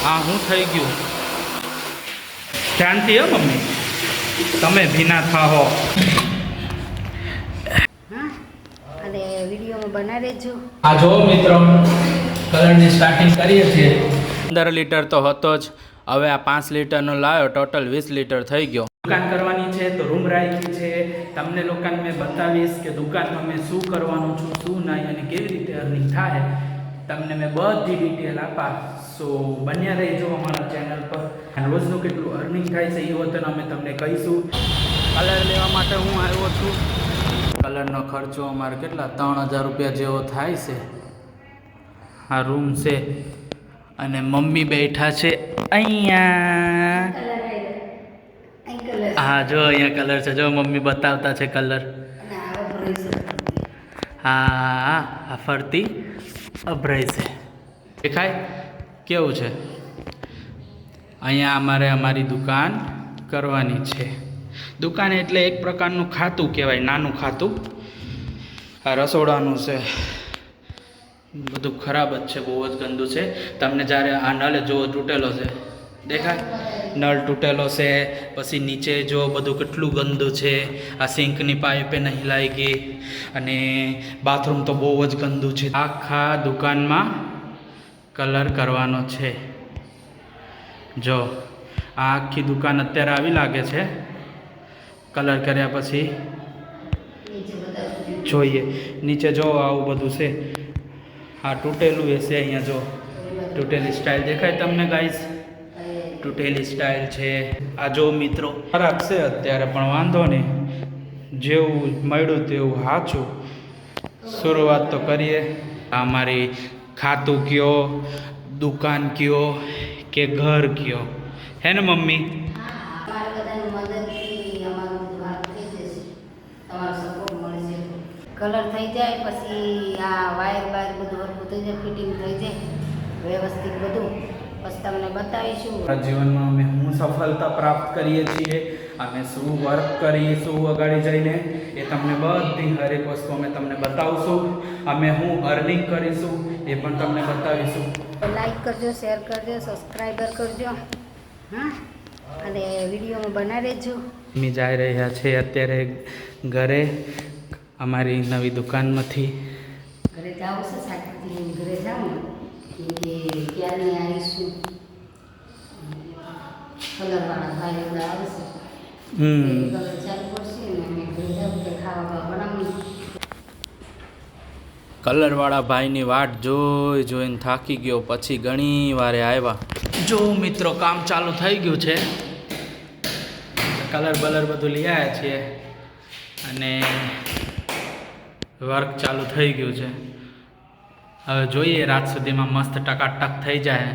હા હું થઈ ગયું ધ્યાનથી હો મમ્મી તમે ભીના થાઓ અને વિડીયોમાં બના રહેજો. આ જો મિત્રો કલરની સ્ટાર્ટિંગ કરીએ છીએ. 15 લીટર તો હતો જ, હવે આ 5 લીટરનો લાવ્યો, ટોટલ 20 લીટર થઈ ગયો. દુકાન કરવાની છે તો રૂમ રાખી છે. તમને લોકોને મેં બતાવીશ કે દુકાનમાં મેં શું કરવાનું છું, શું નહીં અને કેવી રીતે અર્નિંગ થાય. તમને મેં બધી ડિટેલ આપા. સો બન્યા રહેજો અમારા ચેનલ પર. અને રોજનું કેટલું અર્નિંગ થાય છે એ વતન અમે તમને કહીશું. કલર લેવા માટે હું આવ્યો છું. કલરનો ખર્ચો અમારે કેટલા 3000 રૂપિયા જેવો થાય છે. આ રૂમ છે અને મમ્મી બેઠા છે અહીંયા. હા જો અહીંયા કલર છે, જો મમ્મી બતાવતા છે કલર. હા આ ફરતી અભરાય છે, દેખાય કેવું છે. અહીંયા અમારી દુકાન કરવાની છે. દુકાન એટલે એક પ્રકારનું ખાતું કહેવાય, નાનું ખાતું. આ રસોડાનું છે, બધું ખરાબ જ છે, બહુ જ ગંદુ છે. તમને જ્યારે આ નળ જો તૂટેલો છે, દેખાય નળ તૂટેલો છે. પછી નીચે જો બધું કેટલું ગંદુ છે. આ સિંકની પાઇપે નહીં લાગી ગઈ અને બાથરૂમ તો બહુ જ ગંદુ છે. આખા દુકાનમાં કલર કરવાનો છે. જો આ આખી દુકાન અત્યારે આવી લાગે છે. કલર કર્યા પછી જોઈએ નીચે જો આવું બધું છે. હા તૂટેલું હશે અહીંયા જો તૂટેલી સ્ટાઇલ દેખાય તમને ગાઈસ, તૂટેલી સ્ટાઇલ છે. આ જો મિત્રો ખરાબ છે અત્યારે પણ વાંધો નહીં, જેવું મળ્યું તેવું સાચું. શરૂઆત તો કરીએ. અમારી ખાતું કયો, દુકાન કયો કે ઘર કયો, હે ને મમ્મી? કલર થઈ જાય પછી આ વાયર બાયર બધું હરખું થઈ જાય, ફિટિંગ થઈ જાય વ્યવસ્થિત બધું, પછી તમને બતાવીશું. જીવનમાં અમે શું સફળતા પ્રાપ્ત કરીએ છીએ, અમે શું વર્ક કરીશું આગળ જઈને, એ તમને બધી હરેક વસ્તુ અમે તમને બતાવશું. અમે શું અર્નિંગ કરીશું એ પણ તમને બતાવીશું. લાઈક કરજો, શેર કરજો, સબસ્ક્રાઈબર કરજો. હા અને વિડીયોમાં બના રહેજો. અમે જઈ રહ્યા છે અત્યારે ઘરે અમારી નવી દુકાનમાંથી. ઘરે જાઓ છે શાકભાજી ઘરે જાઉં કે ક્યારે આવીશું. કલરવાળા ભાઈ બધા આવશે, કલર ચાલુ કરશે ને અમે ઘરે જાઉં કે ખાવા બનાવું. કલરવાળા ભાઈની વાટ જોઈને થાકી ગયો, પછી ઘણી વારે આવ્યા. જો મિત્રો કામ ચાલુ થઈ ગયું છે, કલર બલર બધું લઈ આવ્યા છીએ અને વર્ક ચાલુ થઈ ગયું છે. હવે જોઈએ રાત સુધીમાં મસ્ત ટકાટક થઈ જાય.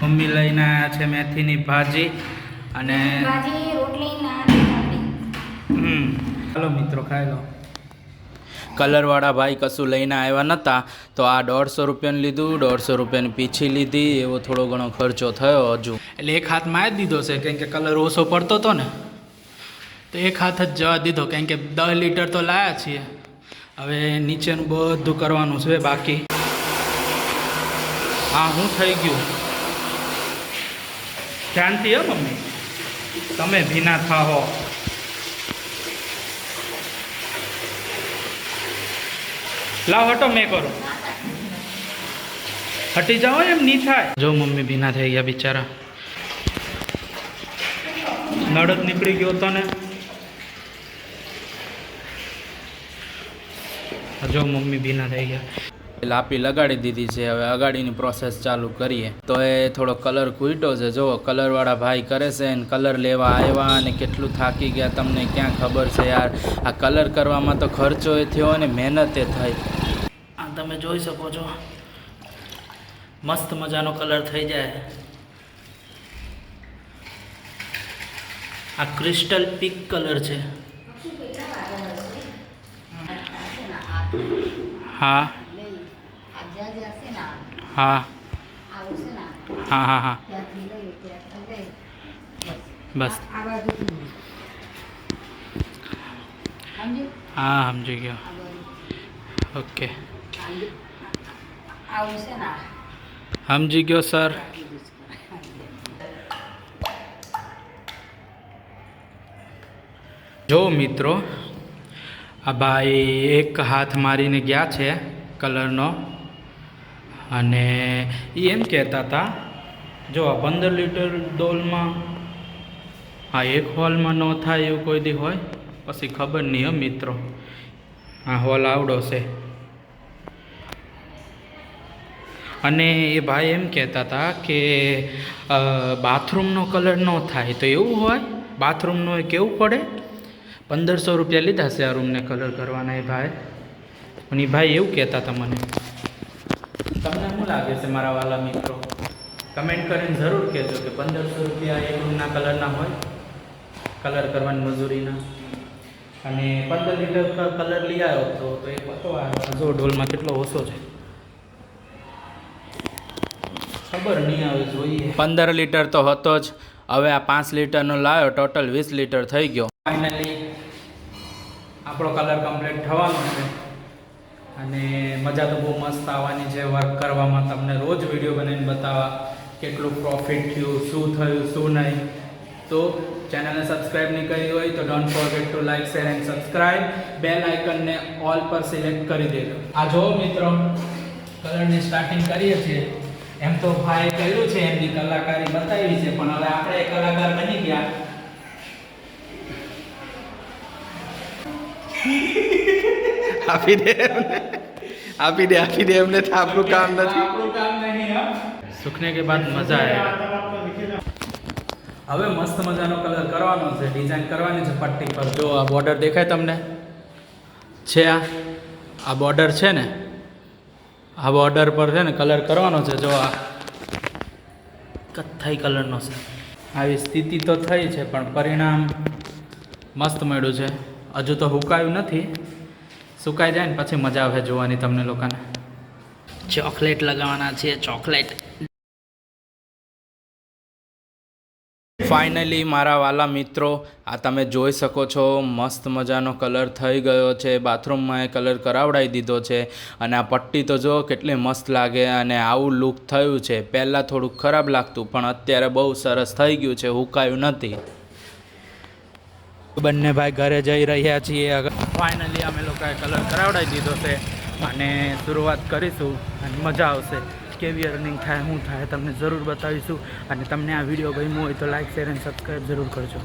મમ્મી લઈને આવ્યા છે મેથીની ભાજી અને ચાલો મિત્રો ખાઈ લો. કલરવાળા ભાઈ કશું લઈને આવ્યા નહોતા તો આ 150 રૂપિયાનું લીધું, 150 રૂપિયાની પીછી લીધી. એવો થોડો ઘણો ખર્ચો થયો હજુ. એટલે એક હાથમાં જ દીધો છે કેમ કે કલર ઓછો પડતો હતો ને, તો એક હાથ જ જવા દીધો. કેમ કે 10 લીટર તો લાયા છીએ, હવે નીચેનું બધું કરવાનું છે બાકી. હા હું થઈ ગયું ધ્યાનથી હો મમ્મી તમે ભીના થાઓ. લાવ હટો મેં કરું, હટી જાઓ એમ નહીં થાય. જો મમ્મી ભીના થઈ ગયા બિચારા, નળ જ નીકળી ગયો હતો ને. જો મમ્મી ભીના થઈ ગયા. લાપી લગાડી દીધી છે, હવે અગાડીની પ્રોસેસ ચાલુ કરીએ. તો એ થોડો કલર ખૂટ્યો છે. જો કલરવાળા ભાઈ કરે છે ને કલર લેવા આવ્યા અને કેટલું થાકી ગયા તમને ક્યાં ખબર છે યાર. આ કલર કરવામાં તો ખર્ચો એ થયો અને મહેનત એ થઈ. આ તમે જોઈ શકો છો મસ્ત મજાનો કલર થઈ જાય. આ ક્રિસ્ટલ પિંક કલર છે. હા હા હા હા હા બસ હા સમજી ગયો. ઓકે સમજી ગયો સર. જો મિત્રો, આ ભાઈ એક હાથ મારીને ગયા છે કલરનો, અને એ એમ કહેતા હતા જો આ 15 લીટર ડોલમાં આ એક હોલમાં ન થાય એવું કોઈ દી હોય, પછી ખબર નહીં હો મિત્રો. આ હોલ આવડો છે. અને એ ભાઈ એમ કહેતા હતા કે બાથરૂમનો કલર ન થાય તો એવું હોય, બાથરૂમનો એ કેવું પડે. 1500 રૂપિયા લીધા છે આ રૂમને કલર કરવાના એ ભાઈ. અને એ ભાઈ એવું કહેતા હતા મને. તમને શું લાગે છે મારા વાલા મિત્રો? કમેન્ટ કરીને જરૂર કહેજો કે 1500 રૂપિયા એક રૂમના કલરના હોય, કલર કરવાની મજૂરીના. અને 15 લીટર કલર લઈ આવ્યો તો એક હતો જો ડોલમાં કેટલો ઓછો છે ખબર નહીં આવે, જોઈએ. 15 લીટર તો હતો જ, હવે આ 5 લીટરનો લાવ્યો, ટોટલ 20 લીટર થઈ ગયો. ફાઇનલી આપણો કલર કમ્પ્લીટ થવાનો છે અને મજા તો બહુ મસ્ત આવવાની છે વર્ક કરવામાં. તમને રોજ વિડીયો બનાવીને બતાવવા કેટલું પ્રોફિટ થયું, શું થયું, શું નહીં. તો ચેનલને સબસ્ક્રાઈબ નહીં કરી હોય તો don't forget to like, share and subscribe. Bell આઇકનને ઓલ પર સિલેક્ટ કરી દેજો. આ જો મિત્રો, કલરની સ્ટાર્ટિંગ કરીએ છીએ. એમ તો ભાઈ કર્યું છે, એમની કલાકારી બતાવી છે, પણ હવે આપણે કલાકાર બની ગયા. આપી દે એમને તો આપણું કામ નથી. सूखने के बाद मजा आएगा. હવે મસ્ત મજાનો કલર કરવાનો છે, ડિઝાઇન કરવાની છે પટ્ટી પર. જો આ બોર્ડર દેખાય તમને છે, આ બોર્ડર છે ને, આ બોર્ડર પર છે ને કલર કરવાનો છે. જો આ કથ્થાઈ કલરનો છે. આવી સ્થિતિ તો થઈ છે પણ પરિણામ મસ્ત મળ્યું છે. હજુ તો સુકાયું નથી, સુકાઈ જાય ને પછી મજા આવે જોવાની તમને લોકોને. ચોકલેટ લગાવવાના છે, ચોકલેટ. ફાઇનલી મારા વાલા મિત્રો, આ તમે જોઈ શકો છો મસ્ત મજાનો કલર થઈ ગયો છે. બાથરૂમમાં એ કલર કરાવડાવી દીધો છે. અને આ પટ્ટી તો જો કેટલી મસ્ત લાગે, અને આવું લુક થયું છે. પહેલાં થોડુંક ખરાબ લાગતું પણ અત્યારે બહુ સરસ થઈ ગયું છે, હુકાયું નથી. બંને ભાઈ ઘરે જઈ રહ્યા છીએ. ફાઇનલી અમે લોકોએ કલર કરાવડાવી દીધો છે અને શરૂઆત કરીશું અને મજા આવશે. કેવી અર્નિંગ થાય, શું થાય તમને જરૂર બતાવીશું. અને તમને આ વિડીયો ગમ્યો હોય તો લાઈક, શેર અને સબસ્ક્રાઈબ જરૂર કરજો.